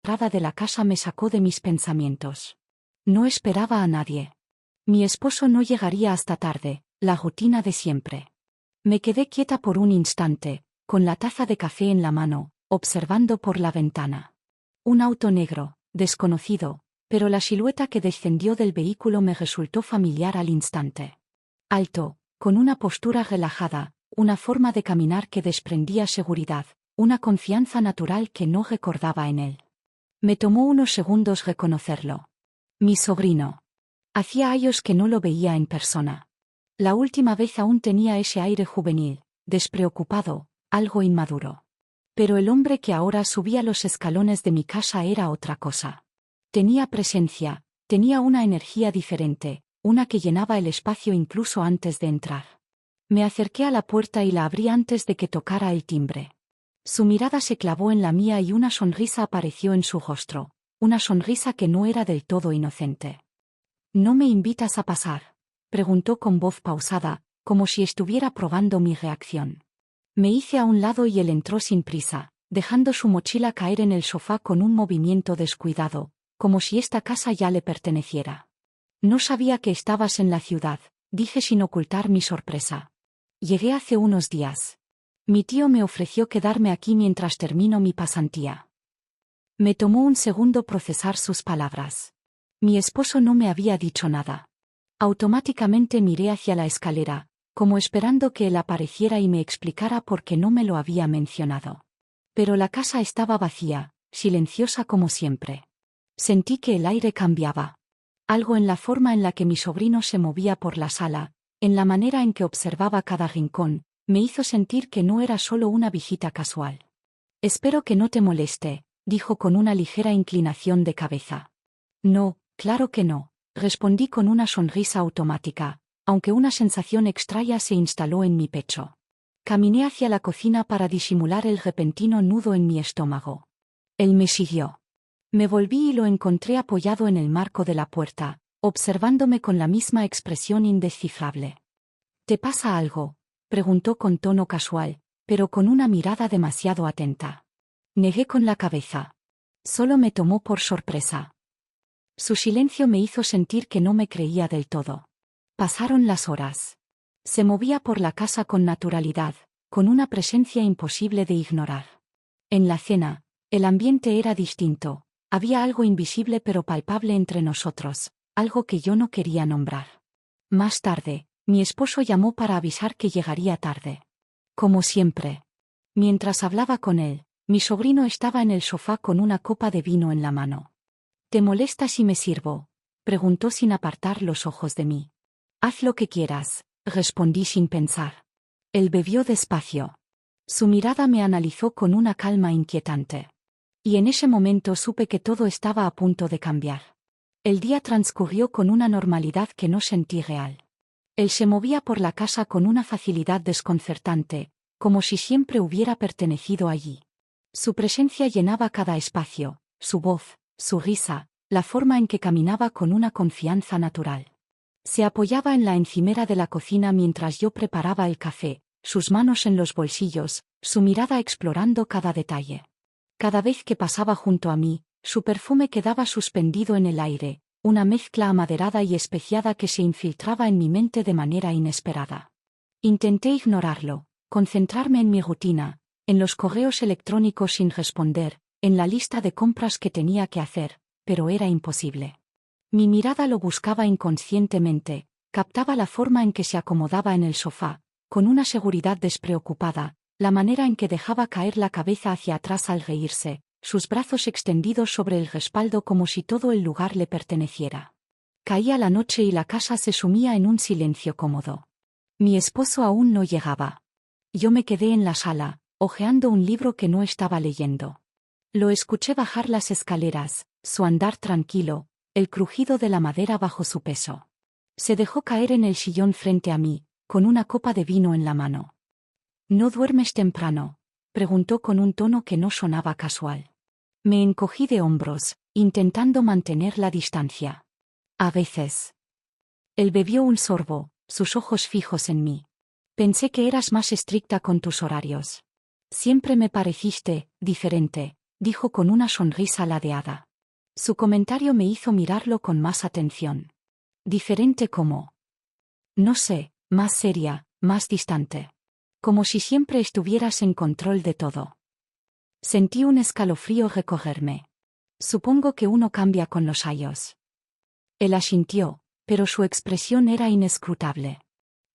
entrada de la casa me sacó de mis pensamientos. No esperaba a nadie. Mi esposo no llegaría hasta tarde, la rutina de siempre. Me quedé quieta por un instante, con la taza de café en la mano, observando por la ventana. Un auto negro, desconocido, pero la silueta que descendió del vehículo me resultó familiar al instante. Alto, con una postura relajada, una forma de caminar que desprendía seguridad, una confianza natural que no recordaba en él. Me tomó unos segundos reconocerlo. Mi sobrino. Hacía años que no lo veía en persona. La última vez aún tenía ese aire juvenil, despreocupado, algo inmaduro. Pero el hombre que ahora subía los escalones de mi casa era otra cosa. Tenía presencia, tenía una energía diferente, una que llenaba el espacio incluso antes de entrar. Me acerqué a la puerta y la abrí antes de que tocara el timbre. Su mirada se clavó en la mía y una sonrisa apareció en su rostro, una sonrisa que no era del todo inocente. ¿No me invitas a pasar?, preguntó con voz pausada, como si estuviera probando mi reacción. Me hice a un lado y él entró sin prisa, dejando su mochila caer en el sofá con un movimiento descuidado, como si esta casa ya le perteneciera. No sabía que estabas en la ciudad, dije sin ocultar mi sorpresa. Llegué hace unos días. Mi tío me ofreció quedarme aquí mientras termino mi pasantía. Me tomó un segundo procesar sus palabras. Mi esposo no me había dicho nada. Automáticamente miré hacia la escalera, como esperando que él apareciera y me explicara por qué no me lo había mencionado. Pero la casa estaba vacía, silenciosa como siempre. Sentí que el aire cambiaba. Algo en la forma en la que mi sobrino se movía por la sala, en la manera en que observaba cada rincón, me hizo sentir que no era solo una visita casual. Espero que no te moleste, dijo con una ligera inclinación de cabeza. No, claro que no, respondí con una sonrisa automática, aunque una sensación extraña se instaló en mi pecho. Caminé hacia la cocina para disimular el repentino nudo en mi estómago. Él me siguió. Me volví y lo encontré apoyado en el marco de la puerta, observándome con la misma expresión indescifrable. ¿Te pasa algo?, preguntó con tono casual, pero con una mirada demasiado atenta. Negué con la cabeza. Solo me tomó por sorpresa. Su silencio me hizo sentir que no me creía del todo. Pasaron las horas. Se movía por la casa con naturalidad, con una presencia imposible de ignorar. En la cena, el ambiente era distinto. Había algo invisible pero palpable entre nosotros, algo que yo no quería nombrar. Más tarde, mi esposo llamó para avisar que llegaría tarde. Como siempre. Mientras hablaba con él, mi sobrino estaba en el sofá con una copa de vino en la mano. ¿Te molesta si me sirvo?, preguntó sin apartar los ojos de mí. Haz lo que quieras, respondí sin pensar. Él bebió despacio. Su mirada me analizó con una calma inquietante. Y en ese momento supe que todo estaba a punto de cambiar. El día transcurrió con una normalidad que no sentí real. Él se movía por la casa con una facilidad desconcertante, como si siempre hubiera pertenecido allí. Su presencia llenaba cada espacio, su voz, su risa, la forma en que caminaba con una confianza natural. Se apoyaba en la encimera de la cocina mientras yo preparaba el café, sus manos en los bolsillos, su mirada explorando cada detalle. Cada vez que pasaba junto a mí, su perfume quedaba suspendido en el aire, una mezcla amaderada y especiada que se infiltraba en mi mente de manera inesperada. Intenté ignorarlo, concentrarme en mi rutina, en los correos electrónicos sin responder, en la lista de compras que tenía que hacer, pero era imposible. Mi mirada lo buscaba inconscientemente, captaba la forma en que se acomodaba en el sofá, con una seguridad despreocupada, la manera en que dejaba caer la cabeza hacia atrás al reírse, sus brazos extendidos sobre el respaldo como si todo el lugar le perteneciera. Caía la noche y la casa se sumía en un silencio cómodo. Mi esposo aún no llegaba. Yo me quedé en la sala, hojeando un libro que no estaba leyendo. Lo escuché bajar las escaleras, su andar tranquilo, el crujido de la madera bajo su peso. Se dejó caer en el sillón frente a mí, con una copa de vino en la mano. ¿No duermes temprano?, preguntó con un tono que no sonaba casual. Me encogí de hombros, intentando mantener la distancia. A veces. Él bebió un sorbo, sus ojos fijos en mí. Pensé que eras más estricta con tus horarios. Siempre me pareciste diferente, dijo con una sonrisa ladeada. Su comentario me hizo mirarlo con más atención. Diferente como... no sé, más seria, más distante. Como si siempre estuvieras en control de todo. Sentí un escalofrío recorrerme. Supongo que uno cambia con los años. Él asintió, pero su expresión era inescrutable.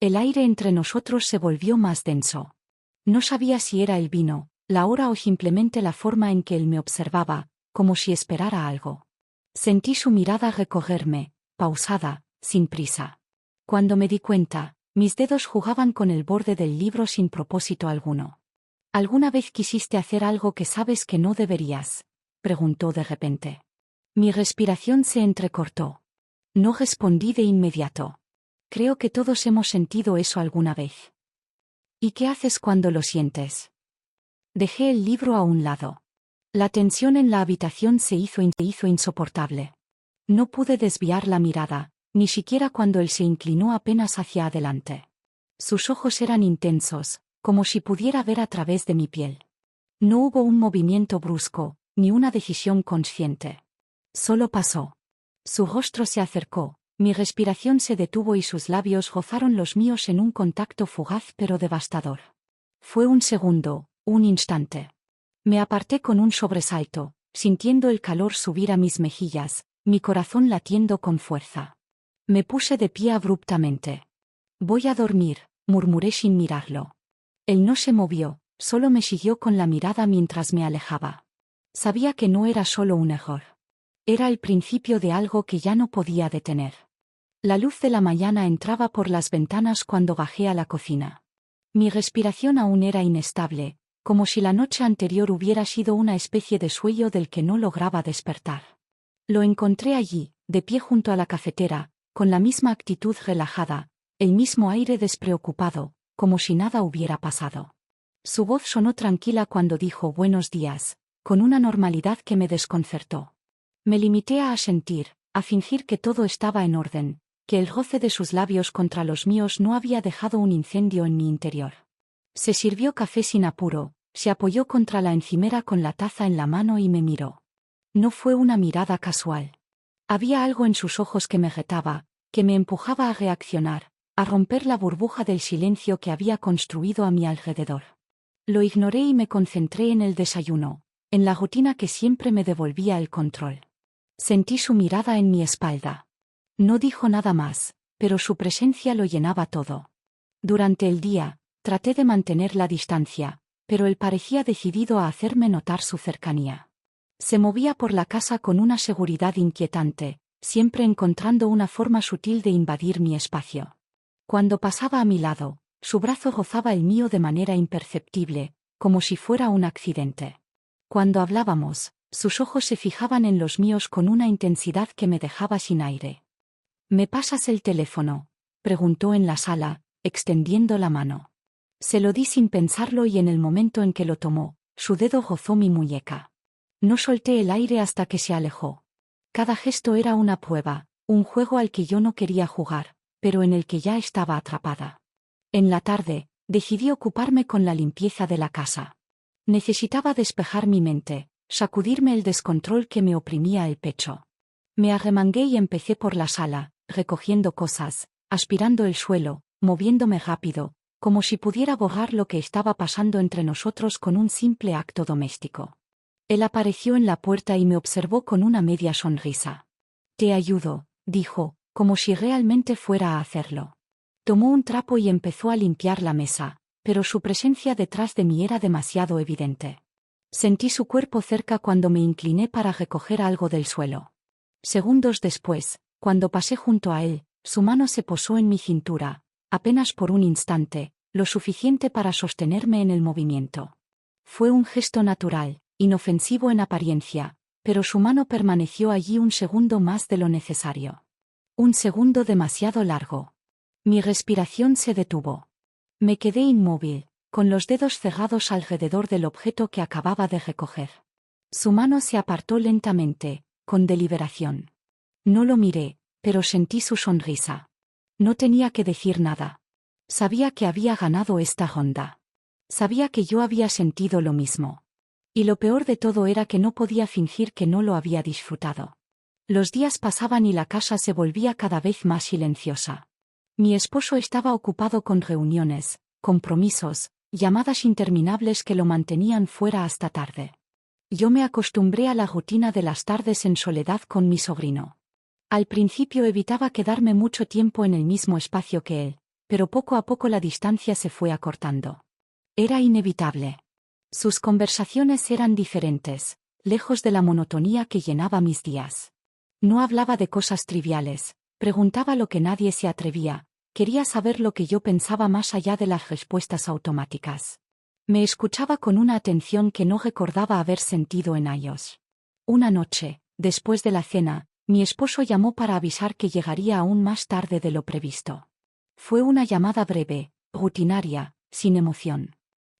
El aire entre nosotros se volvió más denso. No sabía si era el vino, la hora o simplemente la forma en que él me observaba, como si esperara algo. Sentí su mirada recorrerme, pausada, sin prisa. Cuando me di cuenta, mis dedos jugaban con el borde del libro sin propósito alguno. ¿Alguna vez quisiste hacer algo que sabes que no deberías?, preguntó de repente. Mi respiración se entrecortó. No respondí de inmediato. Creo que todos hemos sentido eso alguna vez. ¿Y qué haces cuando lo sientes? Dejé el libro a un lado. La tensión en la habitación se hizo insoportable. No pude desviar la mirada, ni siquiera cuando él se inclinó apenas hacia adelante. Sus ojos eran intensos, como si pudiera ver a través de mi piel. No hubo un movimiento brusco, ni una decisión consciente. Solo pasó. Su rostro se acercó, mi respiración se detuvo y sus labios rozaron los míos en un contacto fugaz pero devastador. Fue un segundo, un instante. Me aparté con un sobresalto, sintiendo el calor subir a mis mejillas, mi corazón latiendo con fuerza. Me puse de pie abruptamente. «Voy a dormir», murmuré sin mirarlo. Él no se movió, solo me siguió con la mirada mientras me alejaba. Sabía que no era solo un error. Era el principio de algo que ya no podía detener. La luz de la mañana entraba por las ventanas cuando bajé a la cocina. Mi respiración aún era inestable, como si la noche anterior hubiera sido una especie de sueño del que no lograba despertar. Lo encontré allí, de pie junto a la cafetera, con la misma actitud relajada, el mismo aire despreocupado, como si nada hubiera pasado. Su voz sonó tranquila cuando dijo buenos días, con una normalidad que me desconcertó. Me limité a asentir, a fingir que todo estaba en orden, que el roce de sus labios contra los míos no había dejado un incendio en mi interior. Se sirvió café sin apuro, se apoyó contra la encimera con la taza en la mano y me miró. No fue una mirada casual. Había algo en sus ojos que me retaba, que me empujaba a reaccionar, a romper la burbuja del silencio que había construido a mi alrededor. Lo ignoré y me concentré en el desayuno, en la rutina que siempre me devolvía el control. Sentí su mirada en mi espalda. No dijo nada más, pero su presencia lo llenaba todo. Durante el día, traté de mantener la distancia, pero él parecía decidido a hacerme notar su cercanía. Se movía por la casa con una seguridad inquietante, siempre encontrando una forma sutil de invadir mi espacio. Cuando pasaba a mi lado, su brazo rozaba el mío de manera imperceptible, como si fuera un accidente. Cuando hablábamos, sus ojos se fijaban en los míos con una intensidad que me dejaba sin aire. «¿Me pasas el teléfono?», preguntó en la sala, extendiendo la mano. Se lo di sin pensarlo y en el momento en que lo tomó, su dedo rozó mi muñeca. No solté el aire hasta que se alejó. Cada gesto era una prueba, un juego al que yo no quería jugar, pero en el que ya estaba atrapada. En la tarde, decidí ocuparme con la limpieza de la casa. Necesitaba despejar mi mente, sacudirme el descontrol que me oprimía el pecho. Me arremangué y empecé por la sala, recogiendo cosas, aspirando el suelo, moviéndome rápido, como si pudiera borrar lo que estaba pasando entre nosotros con un simple acto doméstico. Él apareció en la puerta y me observó con una media sonrisa. «Te ayudo», dijo, como si realmente fuera a hacerlo. Tomó un trapo y empezó a limpiar la mesa, pero su presencia detrás de mí era demasiado evidente. Sentí su cuerpo cerca cuando me incliné para recoger algo del suelo. Segundos después, cuando pasé junto a él, su mano se posó en mi cintura, apenas por un instante, lo suficiente para sostenerme en el movimiento. Fue un gesto natural, inofensivo en apariencia, pero su mano permaneció allí un segundo más de lo necesario. Un segundo demasiado largo. Mi respiración se detuvo. Me quedé inmóvil, con los dedos cerrados alrededor del objeto que acababa de recoger. Su mano se apartó lentamente, con deliberación. No lo miré, pero sentí su sonrisa. No tenía que decir nada. Sabía que había ganado esta ronda. Sabía que yo había sentido lo mismo. Y lo peor de todo era que no podía fingir que no lo había disfrutado. Los días pasaban y la casa se volvía cada vez más silenciosa. Mi esposo estaba ocupado con reuniones, compromisos, llamadas interminables que lo mantenían fuera hasta tarde. Yo me acostumbré a la rutina de las tardes en soledad con mi sobrino. Al principio evitaba quedarme mucho tiempo en el mismo espacio que él, pero poco a poco la distancia se fue acortando. Era inevitable. Sus conversaciones eran diferentes, lejos de la monotonía que llenaba mis días. No hablaba de cosas triviales, preguntaba lo que nadie se atrevía, quería saber lo que yo pensaba más allá de las respuestas automáticas. Me escuchaba con una atención que no recordaba haber sentido en años. Una noche, después de la cena, mi esposo llamó para avisar que llegaría aún más tarde de lo previsto. Fue una llamada breve, rutinaria, sin emoción.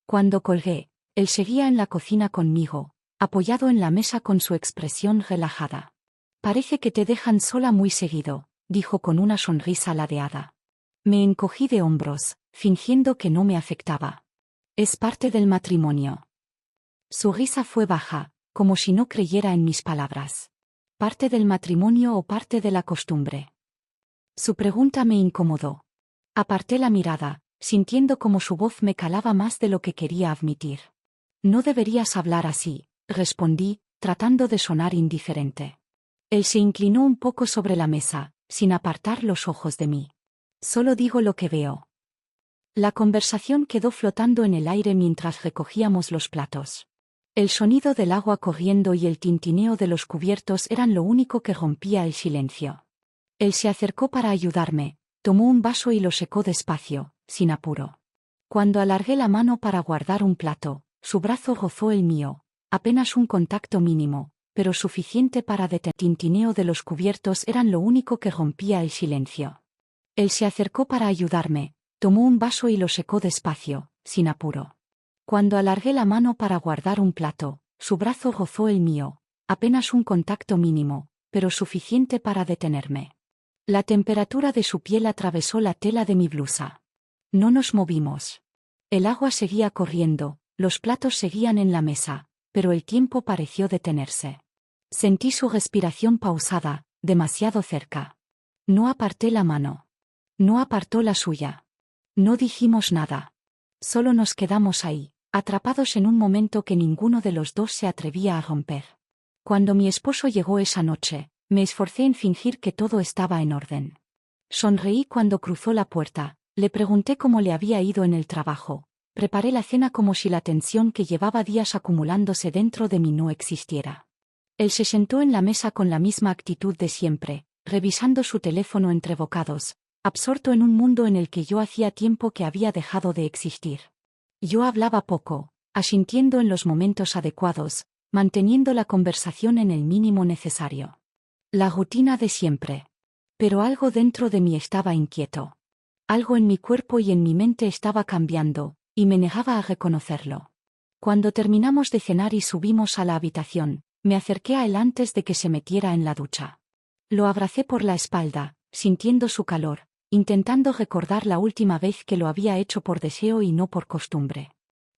Cuando colgué, él seguía en la cocina conmigo, apoyado en la mesa con su expresión relajada. «Parece que te dejan sola muy seguido», dijo con una sonrisa ladeada. Me encogí de hombros, fingiendo que no me afectaba. «Es parte del matrimonio». Su risa fue baja, como si no creyera en mis palabras. ¿Parte del matrimonio o parte de la costumbre? Su pregunta me incomodó. Aparté la mirada, sintiendo como su voz me calaba más de lo que quería admitir. «No deberías hablar así», respondí, tratando de sonar indiferente. Él se inclinó un poco sobre la mesa, sin apartar los ojos de mí. «Solo digo lo que veo». La conversación quedó flotando en el aire mientras recogíamos los platos. El sonido del agua corriendo y el tintineo de los cubiertos eran lo único que rompía el silencio. Él se acercó para ayudarme, tomó un vaso y lo secó despacio, sin apuro. Cuando alargué la mano para guardar un plato, su brazo rozó el mío, apenas un contacto mínimo, pero suficiente para detener. El tintineo de los cubiertos eran lo único que rompía el silencio. Él se acercó para ayudarme, tomó un vaso y lo secó despacio, sin apuro. Cuando alargué la mano para guardar un plato, su brazo rozó el mío, apenas un contacto mínimo, pero suficiente para detenerme. La temperatura de su piel atravesó la tela de mi blusa. No nos movimos. El agua seguía corriendo, los platos seguían en la mesa, pero el tiempo pareció detenerse. Sentí su respiración pausada, demasiado cerca. No aparté la mano. No apartó la suya. No dijimos nada. Solo nos quedamos ahí, atrapados en un momento que ninguno de los dos se atrevía a romper. Cuando mi esposo llegó esa noche, me esforcé en fingir que todo estaba en orden. Sonreí cuando cruzó la puerta, le pregunté cómo le había ido en el trabajo, preparé la cena como si la tensión que llevaba días acumulándose dentro de mí no existiera. Él se sentó en la mesa con la misma actitud de siempre, revisando su teléfono entre bocados, absorto en un mundo en el que yo hacía tiempo que había dejado de existir. Yo hablaba poco, asintiendo en los momentos adecuados, manteniendo la conversación en el mínimo necesario. La rutina de siempre. Pero algo dentro de mí estaba inquieto. Algo en mi cuerpo y en mi mente estaba cambiando, y me negaba a reconocerlo. Cuando terminamos de cenar y subimos a la habitación, me acerqué a él antes de que se metiera en la ducha. Lo abracé por la espalda, sintiendo su calor, intentando recordar la última vez que lo había hecho por deseo y no por costumbre.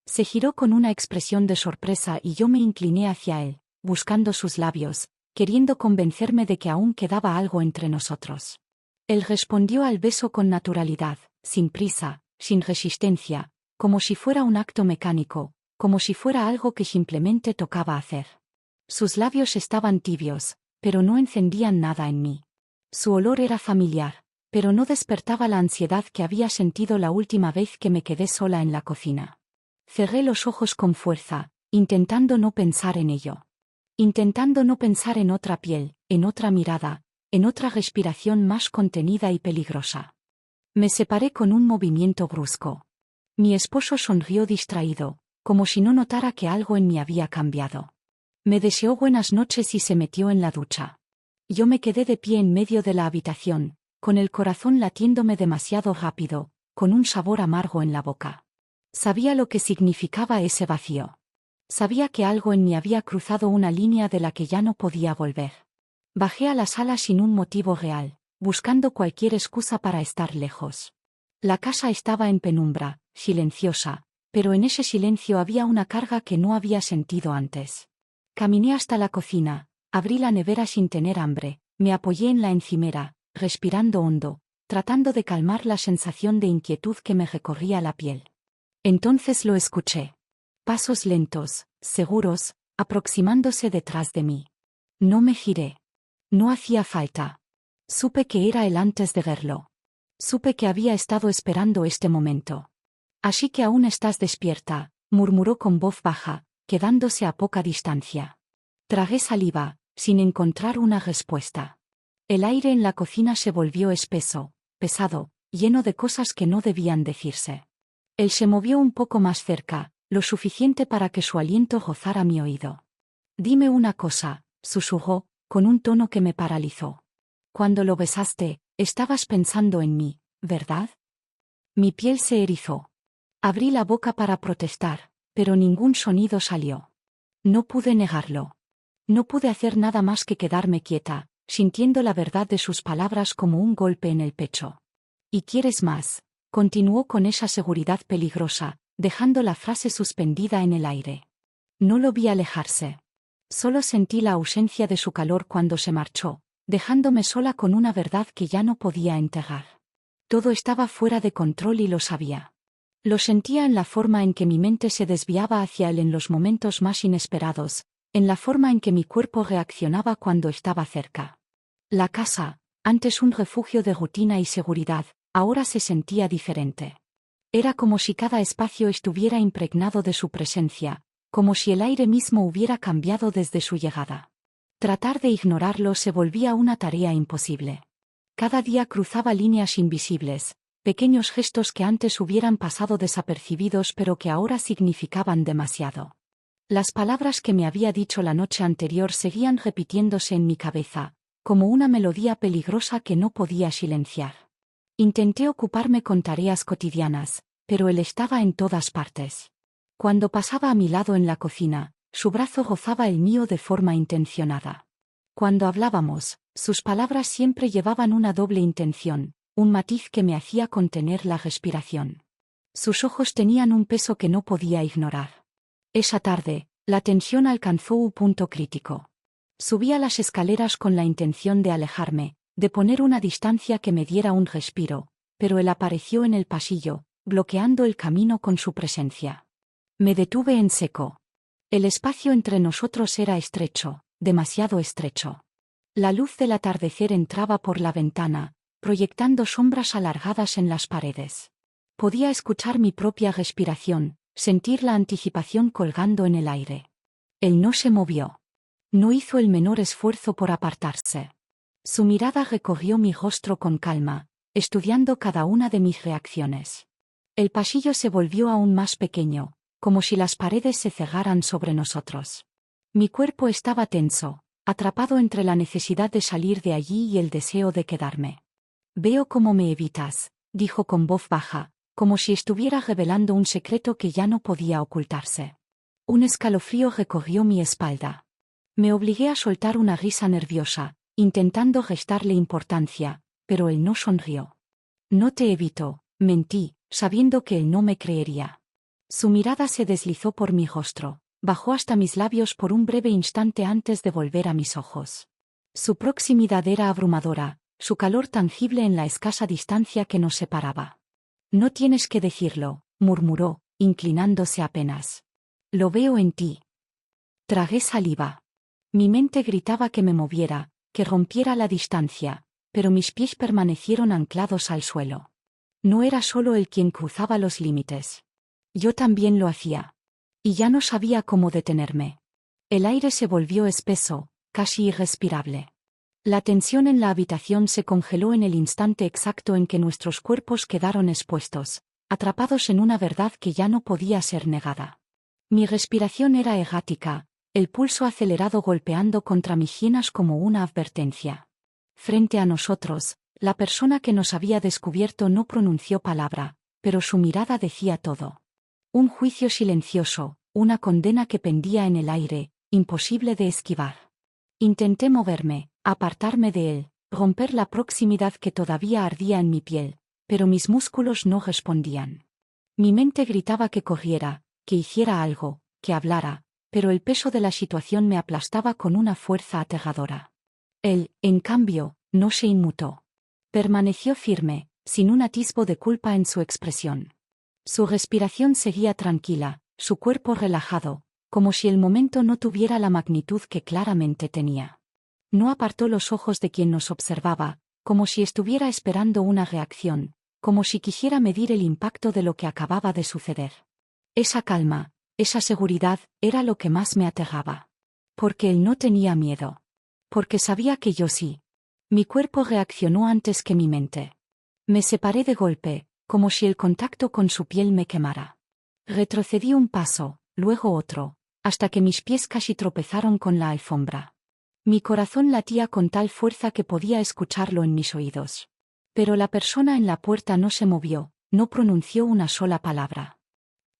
Se giró con una expresión de sorpresa y yo me incliné hacia él, buscando sus labios, queriendo convencerme de que aún quedaba algo entre nosotros. Él respondió al beso con naturalidad, sin prisa, sin resistencia, como si fuera un acto mecánico, como si fuera algo que simplemente tocaba hacer. Sus labios estaban tibios, pero no encendían nada en mí. Su olor era familiar, pero no despertaba la ansiedad que había sentido la última vez que me quedé sola en la cocina. Cerré los ojos con fuerza, intentando no pensar en ello. Intentando no pensar en otra piel, en otra mirada, en otra respiración más contenida y peligrosa. Me separé con un movimiento brusco. Mi esposo sonrió distraído, como si no notara que algo en mí había cambiado. Me deseó buenas noches y se metió en la ducha. Yo me quedé de pie en medio de la habitación, con el corazón latiéndome demasiado rápido, con un sabor amargo en la boca. Sabía lo que significaba ese vacío. Sabía que algo en mí había cruzado una línea de la que ya no podía volver. Bajé a la sala sin un motivo real, buscando cualquier excusa para estar lejos. La casa estaba en penumbra, silenciosa, pero en ese silencio había una carga que no había sentido antes. Caminé hasta la cocina, abrí la nevera sin tener hambre, me apoyé en la encimera, respirando hondo, tratando de calmar la sensación de inquietud que me recorría la piel. Entonces lo escuché. Pasos lentos, seguros, aproximándose detrás de mí. No me giré. No hacía falta. Supe que era él antes de verlo. Supe que había estado esperando este momento. Así que aún estás despierta, murmuró con voz baja, quedándose a poca distancia. Tragué saliva, sin encontrar una respuesta. El aire en la cocina se volvió espeso, pesado, lleno de cosas que no debían decirse. Él se movió un poco más cerca, lo suficiente para que su aliento rozara mi oído. Dime una cosa, susurró, con un tono que me paralizó. Cuando lo besaste, estabas pensando en mí, ¿verdad? Mi piel se erizó. Abrí la boca para protestar, pero ningún sonido salió. No pude negarlo. No pude hacer nada más que quedarme quieta, sintiendo la verdad de sus palabras como un golpe en el pecho. ¿Y quieres más? Continuó con esa seguridad peligrosa, dejando la frase suspendida en el aire. No lo vi alejarse. Solo sentí la ausencia de su calor cuando se marchó, dejándome sola con una verdad que ya no podía enterrar. Todo estaba fuera de control y lo sabía. Lo sentía en la forma en que mi mente se desviaba hacia él en los momentos más inesperados, en la forma en que mi cuerpo reaccionaba cuando estaba cerca. La casa, antes un refugio de rutina y seguridad, ahora se sentía diferente. Era como si cada espacio estuviera impregnado de su presencia, como si el aire mismo hubiera cambiado desde su llegada. Tratar de ignorarlo se volvía una tarea imposible. Cada día cruzaba líneas invisibles, pequeños gestos que antes hubieran pasado desapercibidos pero que ahora significaban demasiado. Las palabras que me había dicho la noche anterior seguían repitiéndose en mi cabeza, como una melodía peligrosa que no podía silenciar. Intenté ocuparme con tareas cotidianas, pero él estaba en todas partes. Cuando pasaba a mi lado en la cocina, su brazo rozaba el mío de forma intencionada. Cuando hablábamos, sus palabras siempre llevaban una doble intención, un matiz que me hacía contener la respiración. Sus ojos tenían un peso que no podía ignorar. Esa tarde, la tensión alcanzó un punto crítico. Subía las escaleras con la intención de alejarme, de poner una distancia que me diera un respiro, pero él apareció en el pasillo, bloqueando el camino con su presencia. Me detuve en seco. El espacio entre nosotros era estrecho, demasiado estrecho. La luz del atardecer entraba por la ventana, proyectando sombras alargadas en las paredes. Podía escuchar mi propia respiración, sentir la anticipación colgando en el aire. Él no se movió. No hizo el menor esfuerzo por apartarse. Su mirada recorrió mi rostro con calma, estudiando cada una de mis reacciones. El pasillo se volvió aún más pequeño, como si las paredes se cerraran sobre nosotros. Mi cuerpo estaba tenso, atrapado entre la necesidad de salir de allí y el deseo de quedarme. Veo cómo me evitas, dijo con voz baja, como si estuviera revelando un secreto que ya no podía ocultarse. Un escalofrío recorrió mi espalda. Me obligué a soltar una risa nerviosa, intentando restarle importancia, pero él no sonrió. No te evito, mentí, sabiendo que él no me creería. Su mirada se deslizó por mi rostro, bajó hasta mis labios por un breve instante antes de volver a mis ojos. Su proximidad era abrumadora, su calor tangible en la escasa distancia que nos separaba. No tienes que decirlo, murmuró, inclinándose apenas. Lo veo en ti. Tragué saliva. Mi mente gritaba que me moviera, que rompiera la distancia, pero mis pies permanecieron anclados al suelo. No era solo él quien cruzaba los límites. Yo también lo hacía. Y ya no sabía cómo detenerme. El aire se volvió espeso, casi irrespirable. La tensión en la habitación se congeló en el instante exacto en que nuestros cuerpos quedaron expuestos, atrapados en una verdad que ya no podía ser negada. Mi respiración era errática, el pulso acelerado golpeando contra mis sienes como una advertencia. Frente a nosotros, la persona que nos había descubierto no pronunció palabra, pero su mirada decía todo. Un juicio silencioso, una condena que pendía en el aire, imposible de esquivar. Intenté moverme, apartarme de él, romper la proximidad que todavía ardía en mi piel, pero mis músculos no respondían. Mi mente gritaba que corriera, que hiciera algo, que hablara, pero el peso de la situación me aplastaba con una fuerza aterradora. Él, en cambio, no se inmutó. Permaneció firme, sin un atisbo de culpa en su expresión. Su respiración seguía tranquila, su cuerpo relajado, como si el momento no tuviera la magnitud que claramente tenía. No apartó los ojos de quien nos observaba, como si estuviera esperando una reacción, como si quisiera medir el impacto de lo que acababa de suceder. Esa calma, esa seguridad, era lo que más me aterraba. Porque él no tenía miedo. Porque sabía que yo sí. Mi cuerpo reaccionó antes que mi mente. Me separé de golpe, como si el contacto con su piel me quemara. Retrocedí un paso, luego otro, hasta que mis pies casi tropezaron con la alfombra. Mi corazón latía con tal fuerza que podía escucharlo en mis oídos. Pero la persona en la puerta no se movió, no pronunció una sola palabra.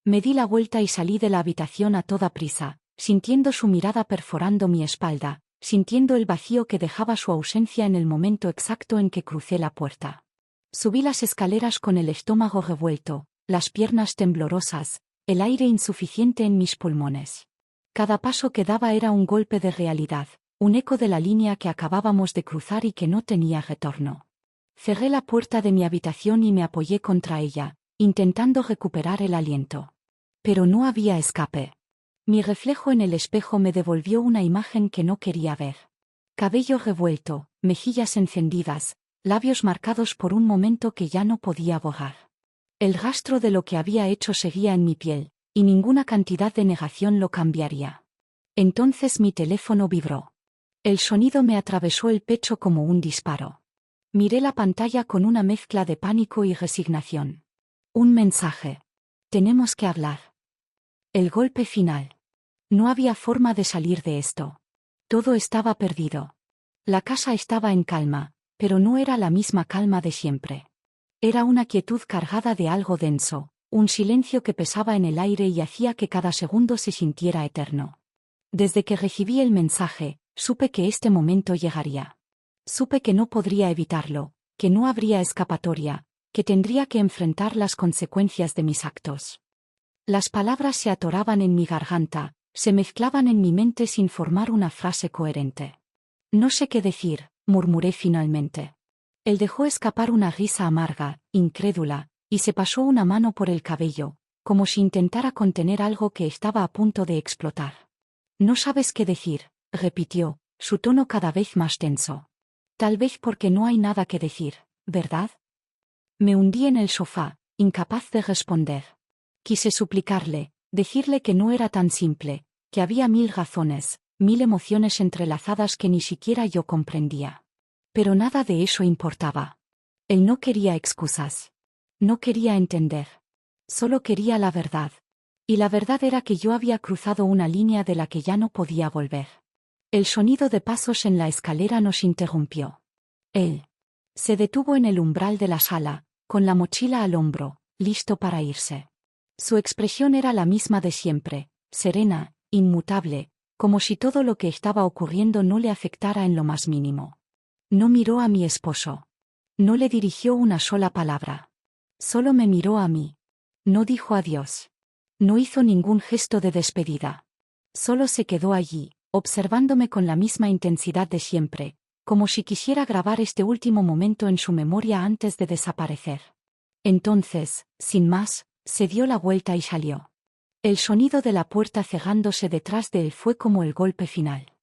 Me di la vuelta y salí de la habitación a toda prisa, sintiendo su mirada perforando mi espalda, sintiendo el vacío que dejaba su ausencia en el momento exacto en que crucé la puerta. Subí las escaleras con el estómago revuelto, las piernas temblorosas, el aire insuficiente en mis pulmones. Cada paso que daba era un golpe de realidad, un eco de la línea que acabábamos de cruzar y que no tenía retorno. Cerré la puerta de mi habitación y me apoyé contra ella, intentando recuperar el aliento. Pero no había escape. Mi reflejo en el espejo me devolvió una imagen que no quería ver. Cabello revuelto, mejillas encendidas, labios marcados por un momento que ya no podía borrar. El rastro de lo que había hecho seguía en mi piel, y ninguna cantidad de negación lo cambiaría. Entonces mi teléfono vibró. El sonido me atravesó el pecho como un disparo. Miré la pantalla con una mezcla de pánico y resignación. Un mensaje. Tenemos que hablar. El golpe final. No había forma de salir de esto. Todo estaba perdido. La casa estaba en calma, pero no era la misma calma de siempre. Era una quietud cargada de algo denso, un silencio que pesaba en el aire y hacía que cada segundo se sintiera eterno. Desde que recibí el mensaje, supe que este momento llegaría. Supe que no podría evitarlo, que no habría escapatoria, que tendría que enfrentar las consecuencias de mis actos. Las palabras se atoraban en mi garganta, se mezclaban en mi mente sin formar una frase coherente. No sé qué decir, murmuré finalmente. Él dejó escapar una risa amarga, incrédula, y se pasó una mano por el cabello, como si intentara contener algo que estaba a punto de explotar. No sabes qué decir, repitió, su tono cada vez más tenso. Tal vez porque no hay nada que decir, ¿verdad? Me hundí en el sofá, incapaz de responder. Quise suplicarle, decirle que no era tan simple, que había mil razones, mil emociones entrelazadas que ni siquiera yo comprendía. Pero nada de eso importaba. Él no quería excusas. No quería entender. Solo quería la verdad. Y la verdad era que yo había cruzado una línea de la que ya no podía volver. El sonido de pasos en la escalera nos interrumpió. Él se detuvo en el umbral de la sala, con la mochila al hombro, listo para irse. Su expresión era la misma de siempre, serena, inmutable, como si todo lo que estaba ocurriendo no le afectara en lo más mínimo. No miró a mi esposo. No le dirigió una sola palabra. Solo me miró a mí. No dijo adiós. No hizo ningún gesto de despedida. Solo se quedó allí, observándome con la misma intensidad de siempre, como si quisiera grabar este último momento en su memoria antes de desaparecer. Entonces, sin más, se dio la vuelta y salió. El sonido de la puerta cerrándose detrás de él fue como el golpe final.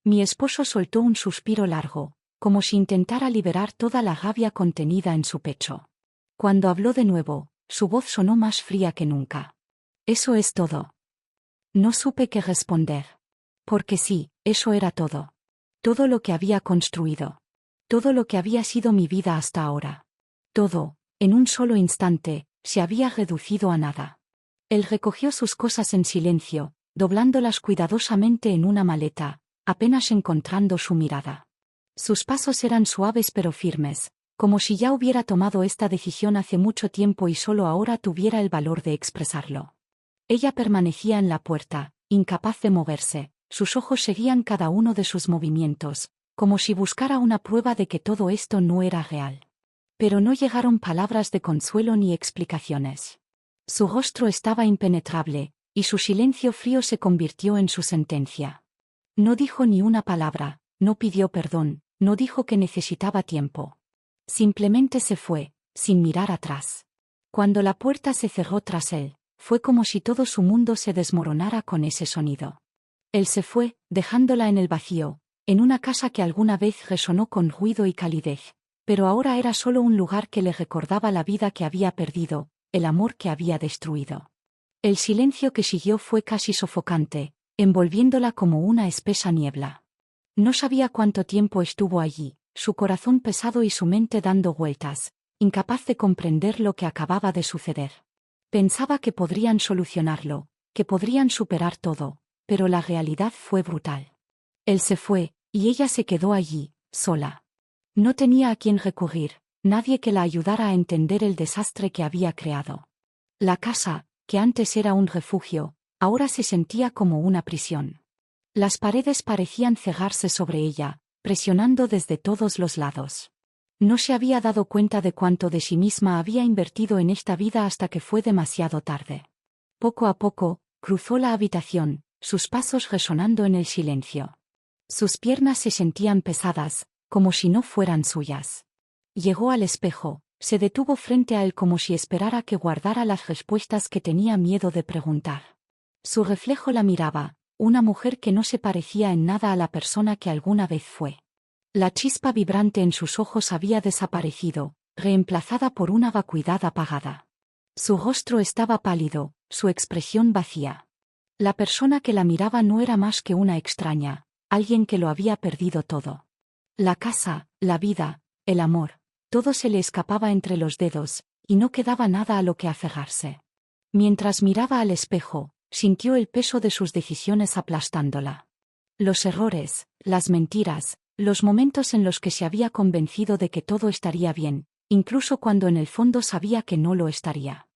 Mi esposo soltó un suspiro largo, como si intentara liberar toda la rabia contenida en su pecho. Cuando habló de nuevo, su voz sonó más fría que nunca. «Eso es todo». No supe qué responder. Porque sí, eso era todo. Todo lo que había construido. Todo lo que había sido mi vida hasta ahora. Todo, en un solo instante, se había reducido a nada. Él recogió sus cosas en silencio, doblándolas cuidadosamente en una maleta, apenas encontrando su mirada. Sus pasos eran suaves pero firmes, como si ya hubiera tomado esta decisión hace mucho tiempo y solo ahora tuviera el valor de expresarlo. Ella permanecía en la puerta, incapaz de moverse, sus ojos seguían cada uno de sus movimientos, como si buscara una prueba de que todo esto no era real. Pero no llegaron palabras de consuelo ni explicaciones. Su rostro estaba impenetrable, y su silencio frío se convirtió en su sentencia. No dijo ni una palabra, no pidió perdón, no dijo que necesitaba tiempo. Simplemente se fue, sin mirar atrás. Cuando la puerta se cerró tras él, fue como si todo su mundo se desmoronara con ese sonido. Él se fue, dejándola en el vacío, en una casa que alguna vez resonó con ruido y calidez, pero ahora era solo un lugar que le recordaba la vida que había perdido, el amor que había destruido. El silencio que siguió fue casi sofocante, envolviéndola como una espesa niebla. No sabía cuánto tiempo estuvo allí, su corazón pesado y su mente dando vueltas, incapaz de comprender lo que acababa de suceder. Pensaba que podrían solucionarlo, que podrían superar todo, pero la realidad fue brutal. Él se fue, y ella se quedó allí, sola. No tenía a quién recurrir, nadie que la ayudara a entender el desastre que había creado. La casa, que antes era un refugio, ahora se sentía como una prisión. Las paredes parecían cegarse sobre ella, presionando desde todos los lados. No se había dado cuenta de cuánto de sí misma había invertido en esta vida hasta que fue demasiado tarde. Poco a poco, cruzó la habitación, sus pasos resonando en el silencio. Sus piernas se sentían pesadas, como si no fueran suyas. Llegó al espejo, se detuvo frente a él como si esperara que guardara las respuestas que tenía miedo de preguntar. Su reflejo la miraba, una mujer que no se parecía en nada a la persona que alguna vez fue. La chispa vibrante en sus ojos había desaparecido, reemplazada por una vacuidad apagada. Su rostro estaba pálido, su expresión vacía. La persona que la miraba no era más que una extraña, alguien que lo había perdido todo. La casa, la vida, el amor, todo se le escapaba entre los dedos, y no quedaba nada a lo que aferrarse. Mientras miraba al espejo, sintió el peso de sus decisiones aplastándola. Los errores, las mentiras, los momentos en los que se había convencido de que todo estaría bien, incluso cuando en el fondo sabía que no lo estaría.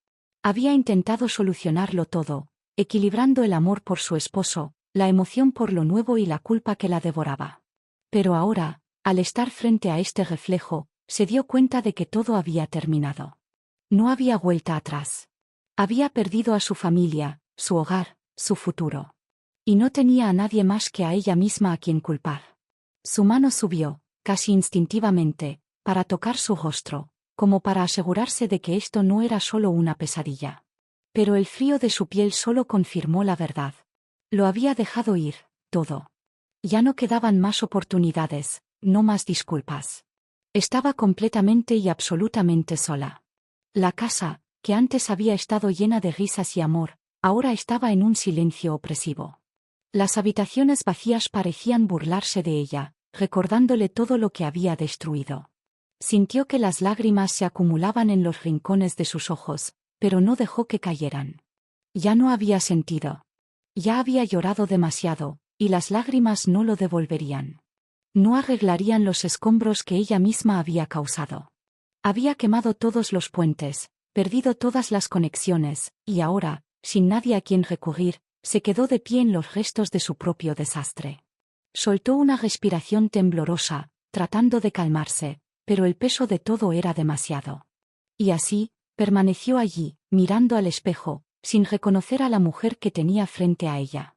Había intentado solucionarlo todo, equilibrando el amor por su esposo, la emoción por lo nuevo y la culpa que la devoraba. Pero ahora, al estar frente a este reflejo, se dio cuenta de que todo había terminado. No había vuelta atrás. Había perdido a su familia, su hogar, su futuro. Y no tenía a nadie más que a ella misma a quien culpar. Su mano subió, casi instintivamente, para tocar su rostro, como para asegurarse de que esto no era solo una pesadilla. Pero el frío de su piel solo confirmó la verdad. Lo había dejado ir, todo. Ya no quedaban más oportunidades, no más disculpas. Estaba completamente y absolutamente sola. La casa, que antes había estado llena de risas y amor, ahora estaba en un silencio opresivo. Las habitaciones vacías parecían burlarse de ella, recordándole todo lo que había destruido. Sintió que las lágrimas se acumulaban en los rincones de sus ojos, pero no dejó que cayeran. Ya no había sentido. Ya había llorado demasiado, y las lágrimas no lo devolverían. No arreglarían los escombros que ella misma había causado. Había quemado todos los puentes, perdido todas las conexiones, y ahora, sin nadie a quien recurrir, se quedó de pie en los restos de su propio desastre. Soltó una respiración temblorosa, tratando de calmarse, pero el peso de todo era demasiado. Y así, permaneció allí, mirando al espejo, sin reconocer a la mujer que tenía frente a ella.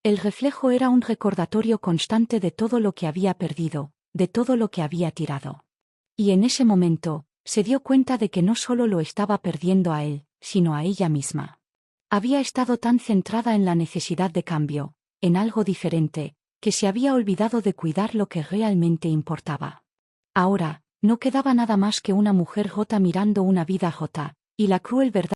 El reflejo era un recordatorio constante de todo lo que había perdido, de todo lo que había tirado. Y en ese momento, se dio cuenta de que no solo lo estaba perdiendo a él, sino a ella misma. Había estado tan centrada en la necesidad de cambio, en algo diferente, que se había olvidado de cuidar lo que realmente importaba. Ahora, no quedaba nada más que una mujer rota mirando una vida rota, y la cruel verdad